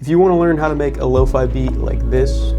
If you want to learn how to make a lo-fi beat like this,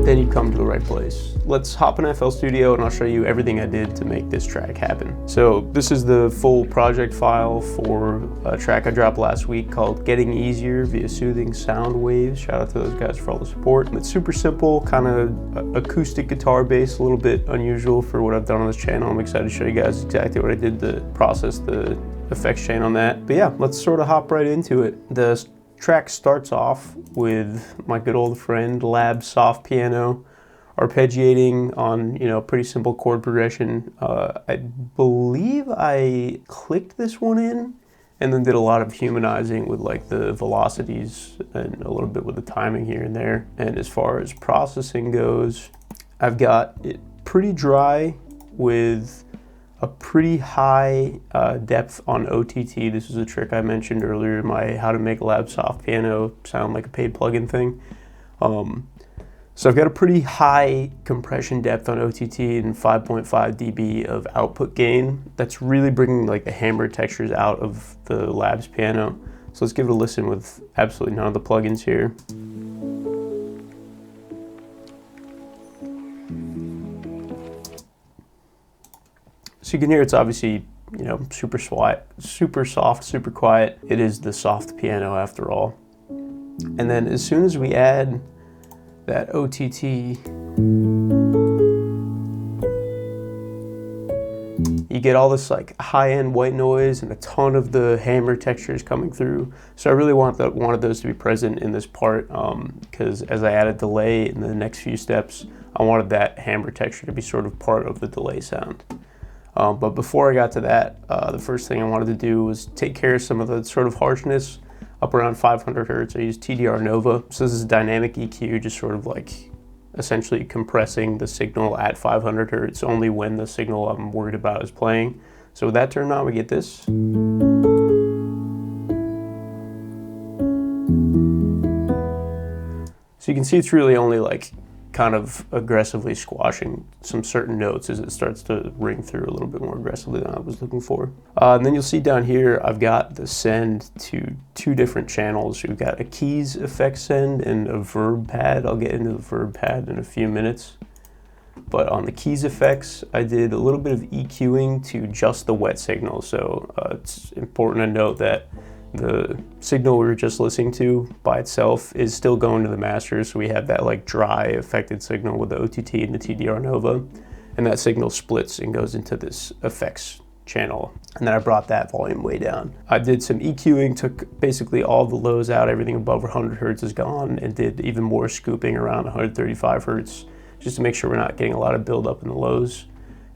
then you come to the right place. Let's hop in FL Studio and I'll show you everything I did to make this track happen. So this is the full project file for a track I dropped last week called Getting Easier via Soothing Sound Waves. Shout out to those guys for all the support. It's super simple, kind of acoustic guitar based, a little bit unusual for what I've done on this channel. I'm excited to show you guys exactly what I did to process the effects chain on that. But yeah, let's sort of hop right into it. The track starts off with my good old friend Lab Soft Piano arpeggiating on, you know, pretty simple chord progression. I believe I clicked this one in and then did a lot of humanizing with like the velocities and a little bit with the timing here and there. And as far as processing goes, I've got it pretty dry with a pretty high depth on OTT. This is a trick I mentioned earlier in my how to make Lab Soft Piano sound like a paid plugin thing. So I've got a pretty high compression depth on OTT and 5.5 dB of output gain. That's really bringing like the hammer textures out of the Labs piano. So let's give it a listen with absolutely none of the plugins here. So you can hear it's obviously, you know, super soft, super quiet. It is the soft piano after all. And then as soon as we add that OTT, you get all this like high-end white noise and a ton of the hammer textures coming through. So I really wanted those to be present in this part because as I added delay in the next few steps, I wanted that hammer texture to be sort of part of the delay sound. But before I got to that, the first thing I wanted to do was take care of some of the sort of harshness up around 500 hertz. I use TDR Nova. So this is a dynamic EQ, just sort of like essentially compressing the signal at 500 hertz only when the signal I'm worried about is playing. So with that turned on, we get this. So you can see it's really only like kind of aggressively squashing some certain notes as it starts to ring through a little bit more aggressively than I was looking for. And then you'll see down here, I've got the send to two different channels. We've got a keys effect send and a Reverb Pad. I'll get into the Reverb Pad in a few minutes. But on the keys effects, I did a little bit of EQing to just the wet signal. So it's important to note that the signal we were just listening to by itself is still going to the master, so we have that like dry affected signal with the OTT and the TDR Nova, and that signal splits and goes into this effects channel, and then I brought that volume way down. I did some EQing, took basically all the lows out, everything above 100 hertz is gone, and did even more scooping around 135 hertz just to make sure we're not getting a lot of buildup in the lows.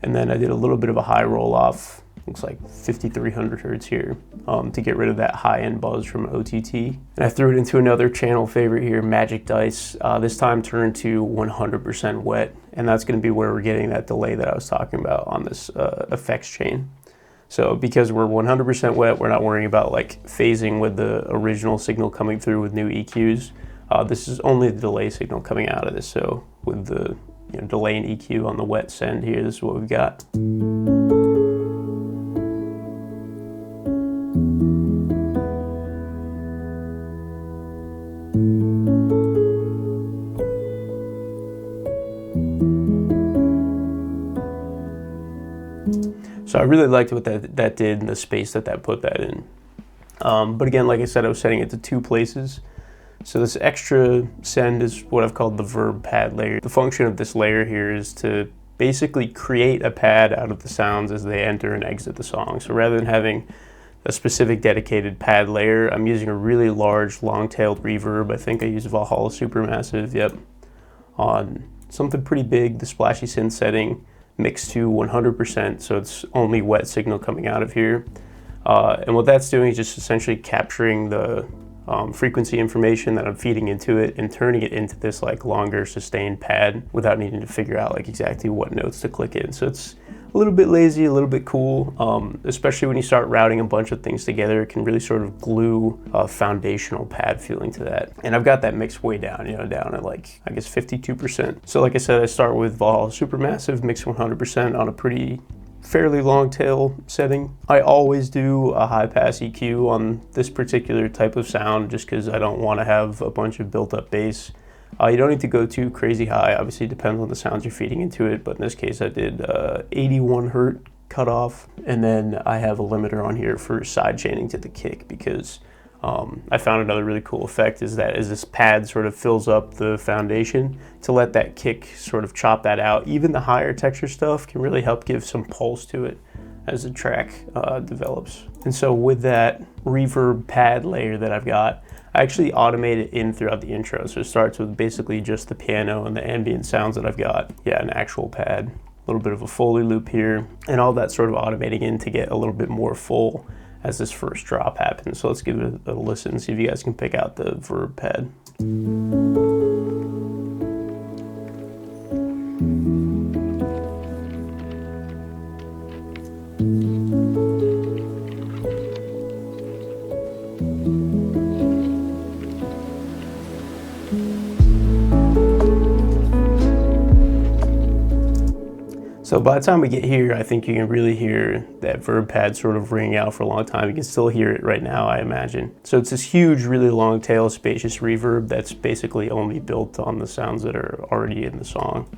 And then I did a little bit of a high roll off, looks like 5300 hertz here, to get rid of that high-end buzz from OTT. And I threw it into another channel favorite here, Magic Dice, this time turned to 100% wet, and that's going to be where we're getting that delay that I was talking about on this effects chain. So because we're 100% wet, we're not worrying about like phasing with the original signal coming through with new EQs. This is only the delay signal coming out of this, so with the delay and EQ on the wet send here, this is what we've got. So I really liked what that did and the space that put that in. But again, like I said, I was setting it to two places. So this extra send is what I've called the Reverb Pad layer. The function of this layer here is to basically create a pad out of the sounds as they enter and exit the song. So rather than having a specific dedicated pad layer, I'm using a really large long-tailed reverb. I think I use Valhalla Supermassive, yep, on something pretty big, the splashy synth setting, mixed to 100%, so it's only wet signal coming out of here. And what that's doing is just essentially capturing the frequency information that I'm feeding into it and turning it into this like longer sustained pad without needing to figure out like exactly what notes to click in. So it's a little bit lazy, a little bit cool, especially when you start routing a bunch of things together. It can really sort of glue a foundational pad feeling to that. And I've got that mix way down, you know, down at like, I guess 52%. So like I said, I start with Valhalla Supermassive, mix 100% on a pretty fairly long tail setting. I always do a high pass EQ on this particular type of sound just because I don't want to have a bunch of built up bass. You don't need to go too crazy high. Obviously it depends on the sounds you're feeding into it, but in this case I did 81 hertz cutoff, and then I have a limiter on here for side chaining to the kick because I found another really cool effect is that as this pad sort of fills up the foundation, to let that kick sort of chop that out. Even the higher texture stuff can really help give some pulse to it as the track develops. And so with that reverb pad layer that I've got, I actually automate it in throughout the intro. So it starts with basically just the piano and the ambient sounds that I've got. Yeah, an actual pad, a little bit of a Foley loop here, and all that sort of automating in to get a little bit more full as this first drop happens. So let's give it a listen and see if you guys can pick out the Reverb Pad. So by the time we get here, I think you can really hear that Reverb Pad sort of ring out for a long time. You can still hear it right now, I imagine. So it's this huge, really long tail, spacious reverb that's basically only built on the sounds that are already in the song.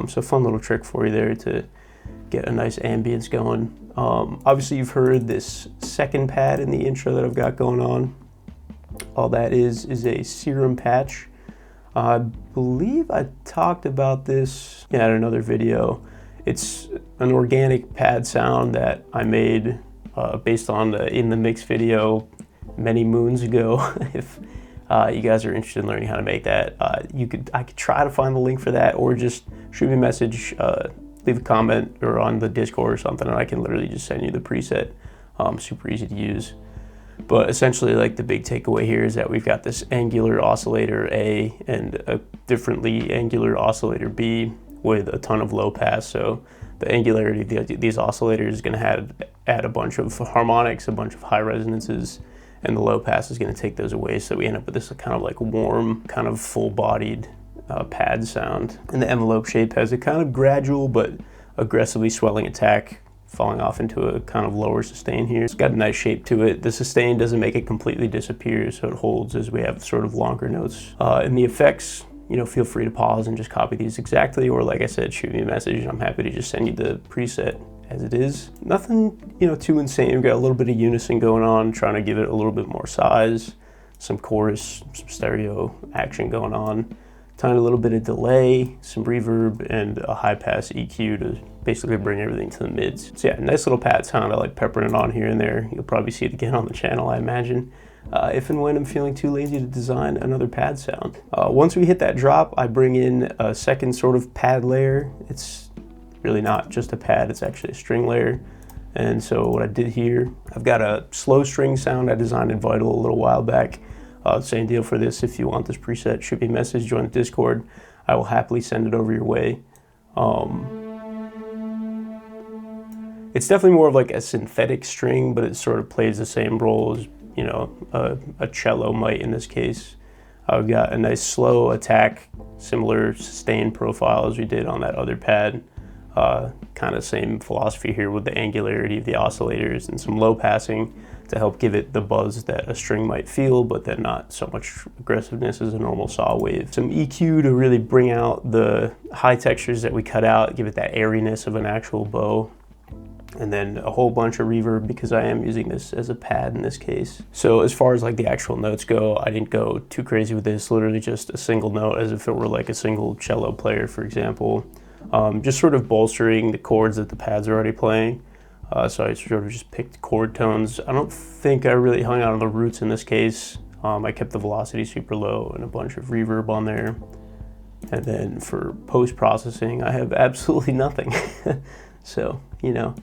So fun little trick for you there to get a nice ambience going. Obviously you've heard this second pad in the intro that I've got going on. All that is a serum patch. I believe I talked about this in another video. It's an organic pad sound that I made based on the In the Mix video many moons ago. If you guys are interested in learning how to make that, I could try to find the link for that, or just shoot me a message, leave a comment or on the Discord or something, and I can literally just send you the preset. Super easy to use. But essentially, like, the big takeaway here is that we've got this angular oscillator A and a differently angular oscillator B with a ton of low pass. So the angularity of these oscillators is going to add a bunch of harmonics, a bunch of high resonances, and the low pass is going to take those away. So we end up with this kind of like warm, kind of full-bodied pad sound. And the envelope shape has a kind of gradual but aggressively swelling attack, falling off into a kind of lower sustain here. It's got a nice shape to it. The sustain doesn't make it completely disappear, so it holds as we have sort of longer notes. In the effects, you know, feel free to pause and just copy these exactly, or like I said, shoot me a message and I'm happy to just send you the preset as it is. Nothing, you know, too insane. We've got a little bit of unison going on, trying to give it a little bit more size, some chorus, some stereo action going on, tiny little bit of delay, some reverb, and a high pass EQ to basically bring everything to the mids. So yeah, nice little pad sound. I like peppering it on here and there. You'll probably see it again on the channel, I imagine. If and when I'm feeling too lazy to design another pad sound. Once we hit that drop, I bring in a second sort of pad layer. It's really not just a pad, it's actually a string layer. And so what I did here, I've got a slow string sound I designed in Vital a little while back. Same deal for this. If you want this preset, shoot me a message, join the Discord. I will happily send it over your way. It's definitely more of like a synthetic string, but it sort of plays the same role as, you know, a cello might in this case. I've got a nice slow attack, similar sustain profile as we did on that other pad. Kind of same philosophy here with the angularity of the oscillators and some low passing to help give it the buzz that a string might feel, but then not so much aggressiveness as a normal saw wave. Some EQ to really bring out the high textures that we cut out, give it that airiness of an actual bow. And then a whole bunch of reverb because I am using this as a pad in this case. So as far as like the actual notes go, I didn't go too crazy with this, literally just a single note as if it were like a single cello player, for example. Just sort of bolstering the chords that the pad's are already playing. So I sort of just picked chord tones. I don't think I really hung out on the roots in this case. I kept the velocity super low and a bunch of reverb on there. And then for post-processing, I have absolutely nothing. So, you know,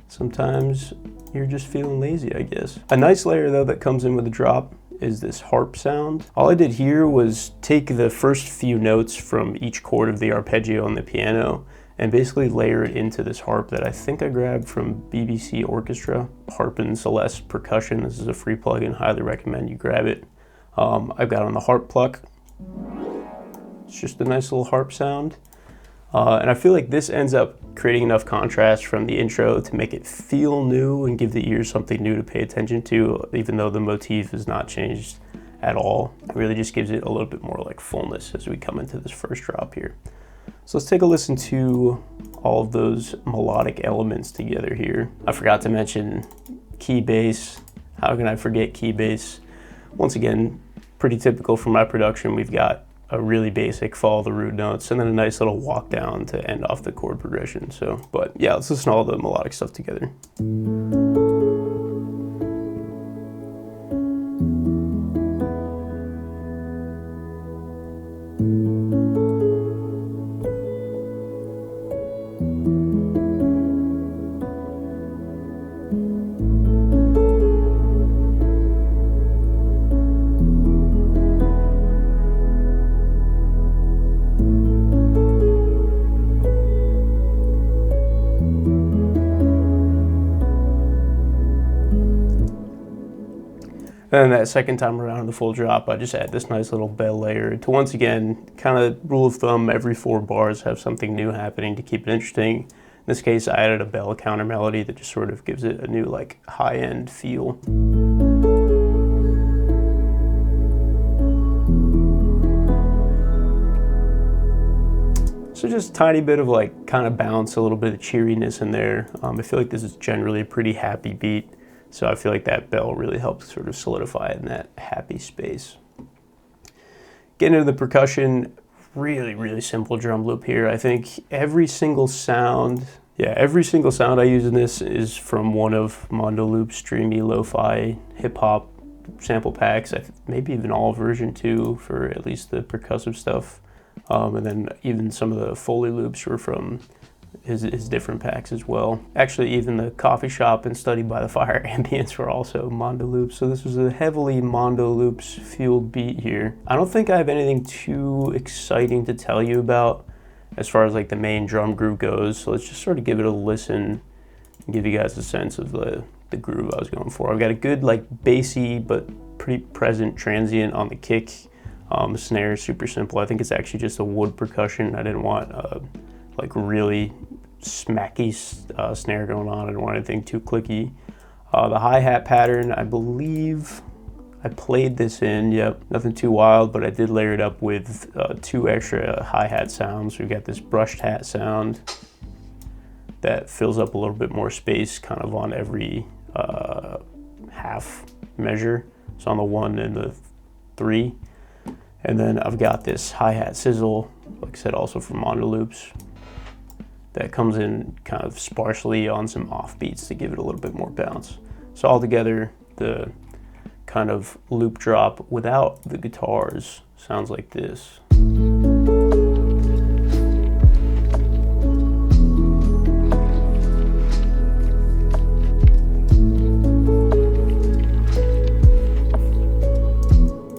sometimes you're just feeling lazy, I guess. A nice layer though that comes in with the drop is this harp sound. All I did here was take the first few notes from each chord of the arpeggio on the piano and basically layer it into this harp that I think I grabbed from BBC Orchestra, Harp and Celeste Percussion. This is a free plugin, highly recommend you grab it. I've got on the harp pluck. It's just a nice little harp sound. And I feel like this ends up creating enough contrast from the intro to make it feel new and give the ear something new to pay attention to, even though the motif is not changed at all. It really just gives it a little bit more like fullness as we come into this first drop here. So let's take a listen to all of those melodic elements together here. I forgot to mention key bass. How can I forget key bass? Once again, pretty typical for my production. We've got a really basic follow the root notes and then a nice little walk down to end off the chord progression. So, but yeah, let's listen to all the melodic stuff together. And then that second time around in the full drop, I just add this nice little bell layer to, once again, kind of rule of thumb, every 4 bars have something new happening to keep it interesting. In this case, I added a bell counter melody that just sort of gives it a new like high-end feel. So just a tiny bit of like kind of bounce, a little bit of cheeriness in there. I feel like this is generally a pretty happy beat. So I feel like that bell really helps sort of solidify it in that happy space. Getting into the percussion, really simple drum loop here. I think every single sound I use in this is from one of Mondo Loop's Dreamy Lo-Fi hip-hop sample packs. Maybe even all version 2 for at least the percussive stuff. And then even some of the Foley loops were from his different packs as well. Actually, even the Coffee Shop and Study by the Fire ambience were also Mondo loops. So this was a heavily Mondo loops fueled beat here. I don't think I have anything too exciting to tell you about as far as like the main drum groove goes. So let's just sort of give it a listen and give you guys a sense of the groove I was going for. I've got a good like bassy but pretty present transient on the kick. The snare is super simple. I think it's actually just a wood percussion. I didn't want like really smacky snare going on. I didn't want anything too clicky. The hi-hat pattern, I believe I played this in, yep, nothing too wild, but I did layer it up with 2 extra hi-hat sounds. We've got this brushed hat sound that fills up a little bit more space kind of on every half measure. So on the 1 and the 3. And then I've got this hi-hat sizzle, like I said, also from Mondo Loops, that comes in kind of sparsely on some offbeats to give it a little bit more bounce. So altogether, the kind of loop drop without the guitars sounds like this.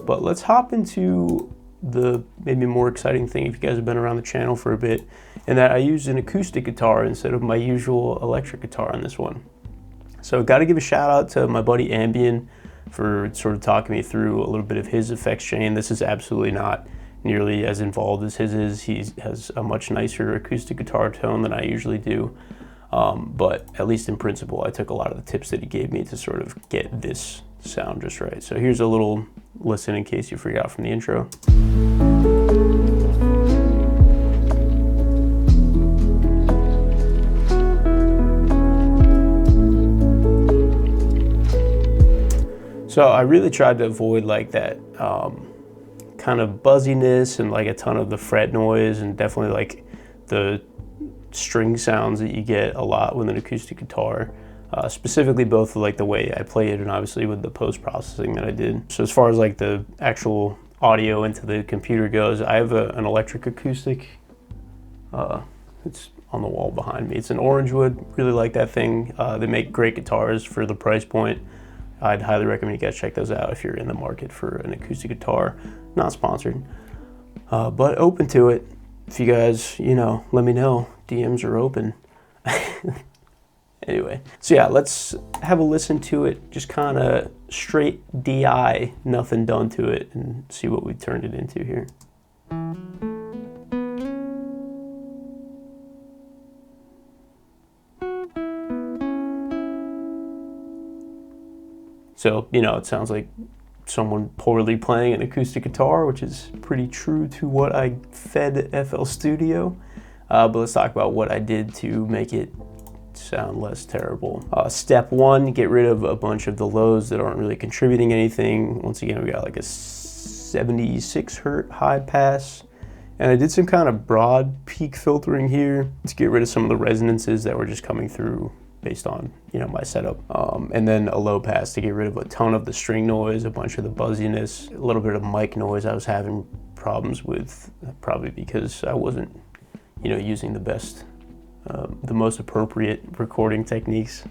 But let's hop into the maybe more exciting thing if you guys have been around the channel for a bit, and that I used an acoustic guitar instead of my usual electric guitar on this one. So got to give a shout out to my buddy Ambien for sort of talking me through a little bit of his effects chain. This is absolutely not nearly as involved as his is. He has a much nicer acoustic guitar tone than I usually do. But at least in principle, I took a lot of the tips that he gave me to sort of get this sound just right. So here's a little listen in case you forgot from the intro. So I really tried to avoid like that kind of buzziness and like a ton of the fret noise, and definitely like the string sounds that you get a lot with an acoustic guitar. Specifically both like the way I play it and obviously with the post-processing that I did. So as far as like the actual audio into the computer goes, I have an electric acoustic. It's on the wall behind me. It's an orange wood, really like that thing. They make great guitars for the price point. I'd highly recommend you guys check those out if you're in the market for an acoustic guitar. Not sponsored, but open to it. If you guys, you know, let me know. DMs are open. Anyway, so yeah, let's have a listen to it, just kind of straight DI, nothing done to it, and see what we turned it into here. So, you know, it sounds like someone poorly playing an acoustic guitar, which is pretty true to what I fed FL Studio. But let's talk about what I did to make it sound less terrible. Step one, get rid of a bunch of the lows that aren't really contributing anything. Once again, we got like a 76 Hertz high pass. And I did some kind of broad peak filtering here to get rid of some of the resonances that were just coming through based on, you know, my setup. And then a low pass to get rid of a ton of the string noise, a bunch of the buzziness, a little bit of mic noise I was having problems with, probably because I wasn't, you know, using the best, the most appropriate recording techniques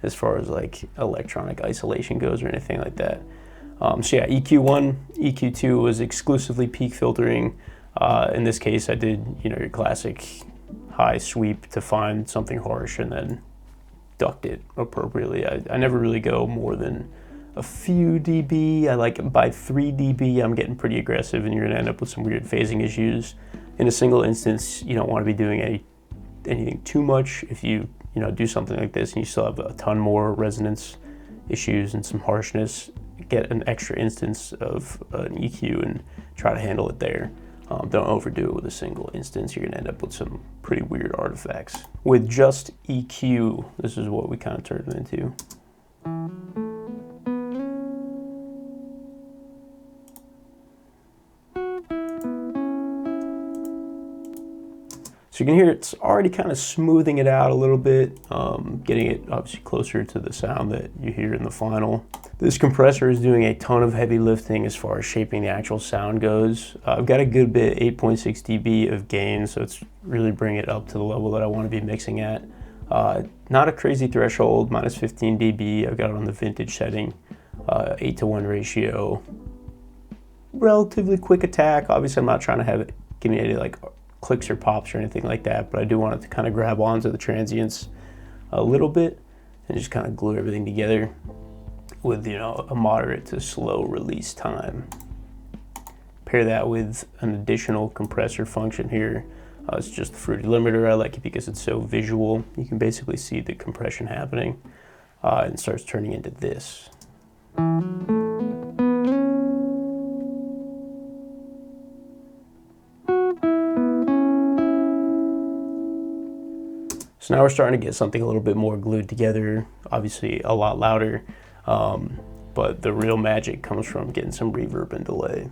as far as like electronic isolation goes or anything like that. So yeah, EQ1, EQ2 was exclusively peak filtering. In this case, I did, you know, your classic high sweep to find something harsh and then duct it appropriately. I never really go more than a few dB. I like by 3 dB, I'm getting pretty aggressive and you're gonna end up with some weird phasing issues. In a single instance, you don't want to be doing anything too much. If you know, do something like this and you still have a ton more resonance issues and some harshness, get an extra instance of an EQ and try to handle it there. Don't overdo it with a single instance. You're gonna end up with some pretty weird artifacts. With just EQ, this is what we kind of turned it into. So you can hear it's already kind of smoothing it out a little bit, getting it obviously closer to the sound that you hear in the final. This compressor is doing a ton of heavy lifting as far as shaping the actual sound goes. I've got a good bit, 8.6 dB of gain, so it's really bringing it up to the level that I want to be mixing at. Not a crazy threshold, minus 15 dB. I've got it on the vintage setting, 8:1 ratio. Relatively quick attack. Obviously, I'm not trying to have it give me any like clicks or pops or anything like that, but I do want it to kind of grab onto the transients a little bit and just kind of glue everything together with, you know, a moderate to slow release time. Pair that with an additional compressor function here. It's just the fruity limiter. I like it because it's so visual. You can basically see the compression happening and it starts turning into this. So now we're starting to get something a little bit more glued together, obviously a lot louder, but the real magic comes from getting some reverb and delay.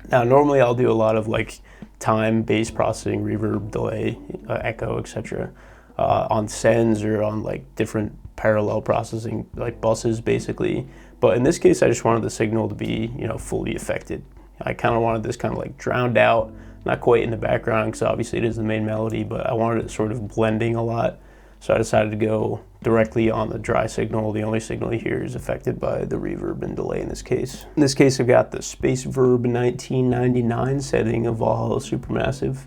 Now normally I'll do a lot of like time-based processing, reverb, delay, echo, etc. On sends or on like different parallel processing, like buses basically. But in this case I just wanted the signal to be, you know, fully affected. I kind of wanted this kind of like drowned out, not quite in the background because obviously it is the main melody, but I wanted it sort of blending a lot. So I decided to go directly on the dry signal. The only signal you hear is affected by the reverb and delay in this case. In this case, I've got the Space Verb 1999 setting of Valhalla Supermassive,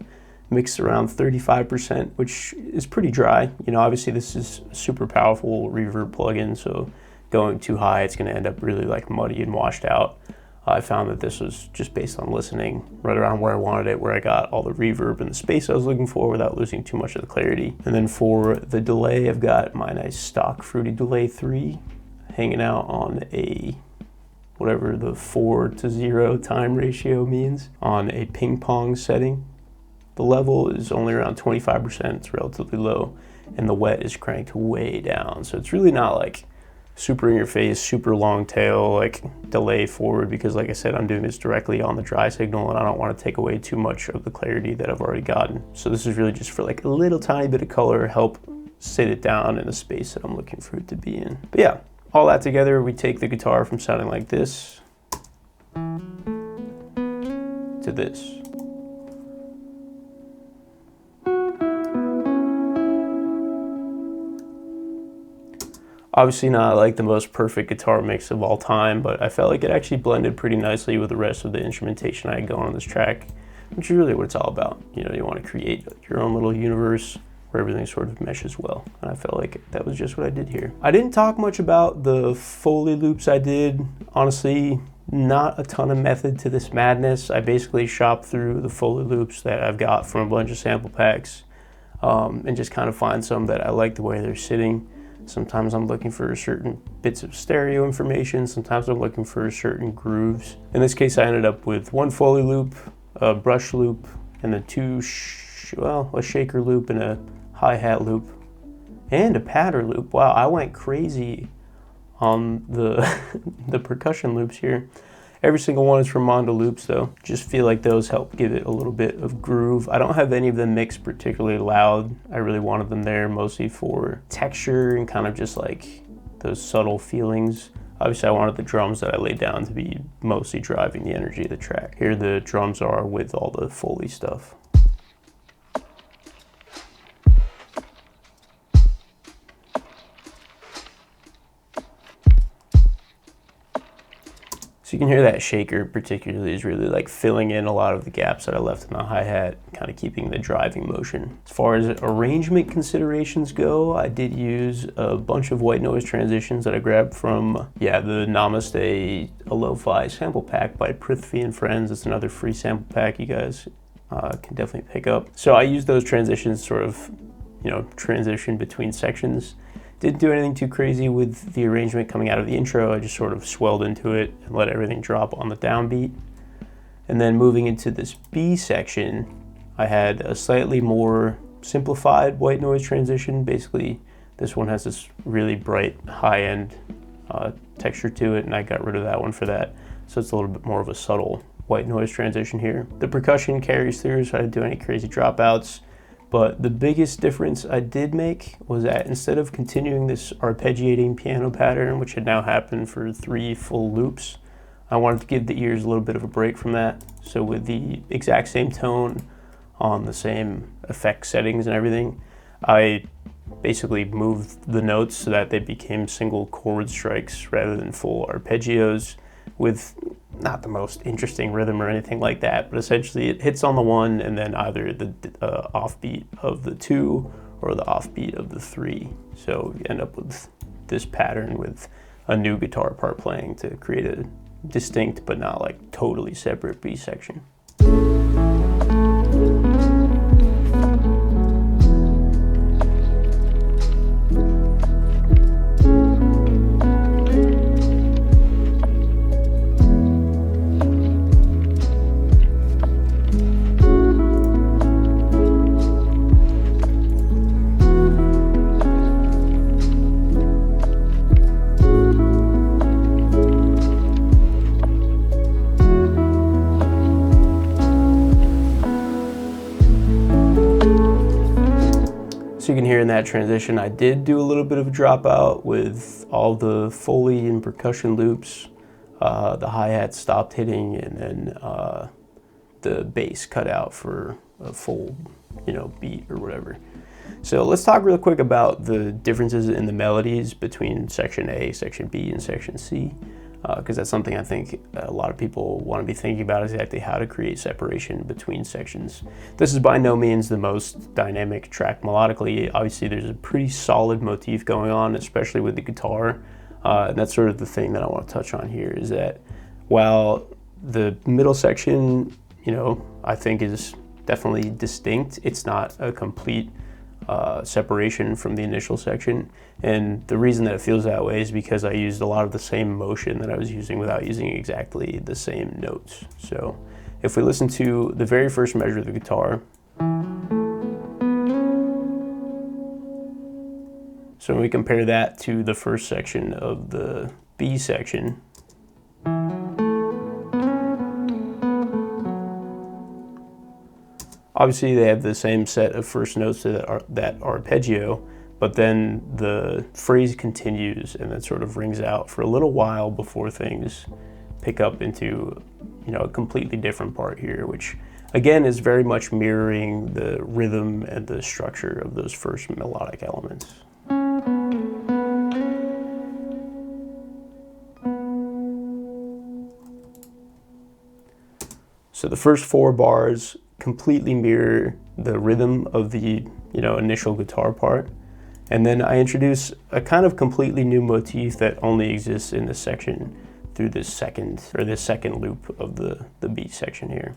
mixed around 35%, which is pretty dry. You know, obviously this is a super powerful reverb plugin, so going too high, it's gonna end up really like muddy and washed out. I found that this was just based on listening right around where I wanted it, where I got all the reverb and the space I was looking for without losing too much of the clarity. And then for the delay, I've got my nice stock Fruity Delay 3 hanging out on a, whatever the 4:0 time ratio means, on a ping pong setting. The level is only around 25%, it's relatively low, and the wet is cranked way down. So it's really not like super in your face, super long tail, like delay forward, because like I said, I'm doing this directly on the dry signal and I don't want to take away too much of the clarity that I've already gotten. So this is really just for like a little tiny bit of color, help sit it down in the space that I'm looking for it to be in. But yeah, all that together, we take the guitar from sounding like this to this. Obviously not like the most perfect guitar mix of all time, but I felt like it actually blended pretty nicely with the rest of the instrumentation I had going on this track, which is really what it's all about. You know, you want to create your own little universe where everything sort of meshes well. And I felt like that was just what I did here. I didn't talk much about the Foley loops I did. Honestly, not a ton of method to this madness. I basically shop through the Foley loops that I've got from a bunch of sample packs and just kind of find some that I like the way they're sitting. Sometimes I'm looking for certain bits of stereo information. Sometimes I'm looking for certain grooves. In this case, I ended up with one Foley loop, a brush loop, and then a shaker loop and a hi-hat loop and a patter loop. Wow, I went crazy on the percussion loops here. Every single one is from Mondo loops though. Just feel like those help give it a little bit of groove. I don't have any of them mixed particularly loud. I really wanted them there mostly for texture and kind of just like those subtle feelings. Obviously I wanted the drums that I laid down to be mostly driving the energy of the track. Here the drums are with all the Foley stuff. So you can hear that shaker particularly is really like filling in a lot of the gaps that I left in the hi-hat, kind of keeping the driving motion. As far as arrangement considerations go, I did use a bunch of white noise transitions that I grabbed from, the Namaste a Lofi sample pack by Prithvi and Friends. It's another free sample pack you guys can definitely pick up. So I used those transitions sort of, transition between sections. Didn't do anything too crazy with the arrangement coming out of the intro. I just sort of swelled into it and let everything drop on the downbeat. And then moving into this B section, I had a slightly more simplified white noise transition. Basically, this one has this really bright high-end texture to it, and I got rid of that one for that. So it's a little bit more of a subtle white noise transition here. The percussion carries through, so I didn't do any crazy dropouts. But the biggest difference I did make was that instead of continuing this arpeggiating piano pattern, which had now happened for 3 full loops, I wanted to give the ears a little bit of a break from that. So with the exact same tone on the same effect settings and everything, I basically moved the notes so that they became single chord strikes rather than full arpeggios with not the most interesting rhythm or anything like that, but essentially it hits on the 1 and then either the offbeat of the 2 or the offbeat of the 3. So you end up with this pattern with a new guitar part playing to create a distinct but not like totally separate B section. So you can hear in that transition, I did do a little bit of a dropout with all the Foley and percussion loops. The hi-hat stopped hitting, and then the bass cut out for a full, beat or whatever. So let's talk real quick about the differences in the melodies between Section A, Section B, and Section C. Because that's something I think a lot of people want to be thinking about, exactly how to create separation between sections. This is by no means the most dynamic track melodically. Obviously there's a pretty solid motif going on, especially with the guitar. And that's sort of the thing that I want to touch on here, is that while the middle section, I think is definitely distinct, it's not a complete separation from the initial section. And the reason that it feels that way is because I used a lot of the same motion that I was using without using exactly the same notes. So if we listen to the very first measure of the guitar, so when we compare that to the first section of the B section, obviously they have the same set of first notes that arpeggio, but then the phrase continues and then sort of rings out for a little while before things pick up into, a completely different part here, which again is very much mirroring the rhythm and the structure of those first melodic elements. So the first 4 bars completely mirror the rhythm of the, you know, initial guitar part. And then I introduce a kind of completely new motif that only exists in this section through this second loop of the B section here.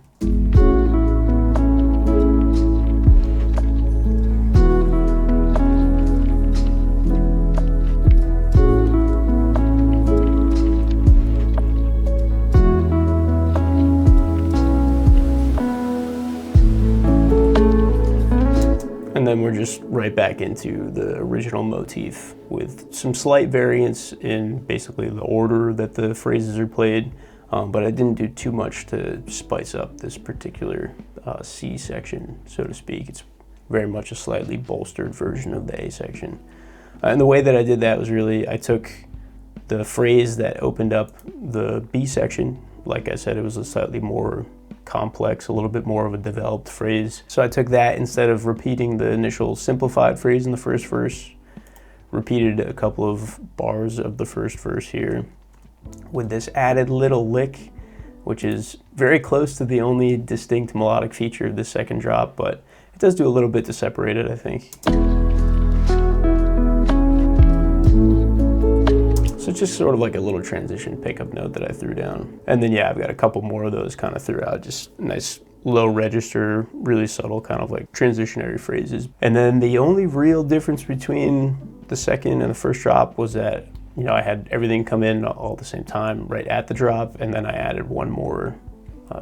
And then we're just right back into the original motif with some slight variance in basically the order that the phrases are played, but I didn't do too much to spice up this particular C section, so to speak. It's very much a slightly bolstered version of the A section. And the way that I did that was really, I took the phrase that opened up the B section. Like I said, it was a slightly more complex, a little bit more of a developed phrase. So I took that, instead of repeating the initial simplified phrase in the first verse, repeated a couple of bars of the first verse here with this added little lick, which is very close to the only distinct melodic feature of the second drop, but it does do a little bit to separate it, I think. So it's just sort of like a little transition pickup note that I threw down. And then yeah, I've got a couple more of those kind of throughout, just nice low register, really subtle kind of like transitionary phrases. And then the only real difference between the second and the first drop was that, you know, I had everything come in all at the same time right at the drop, and then I added one more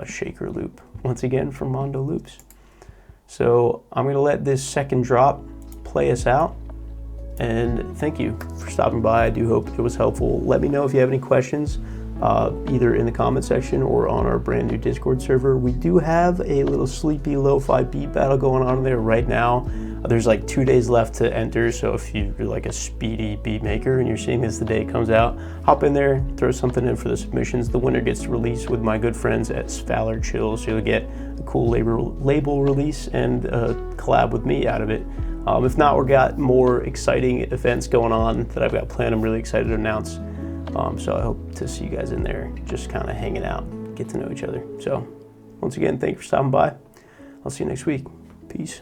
shaker loop, once again from Mondo Loops. So I'm gonna let this second drop play us out. And thank you for stopping by. I do hope it was helpful. Let me know if you have any questions, either in the comment section or on our brand new Discord server. We do have a little sleepy lo-fi beat battle going on in there right now. There's like 2 days left to enter, so if you're like a speedy beat maker and you're seeing this the day it comes out, hop in there, throw something in for the submissions. The winner gets released with my good friends at Valor Chill, so you'll get a cool label release and a collab with me out of it. If not, we've got more exciting events going on that I've got planned. I'm really excited to announce. So I hope to see you guys in there, just kind of hanging out, get to know each other. So once again, thank you for stopping by. I'll see you next week. Peace.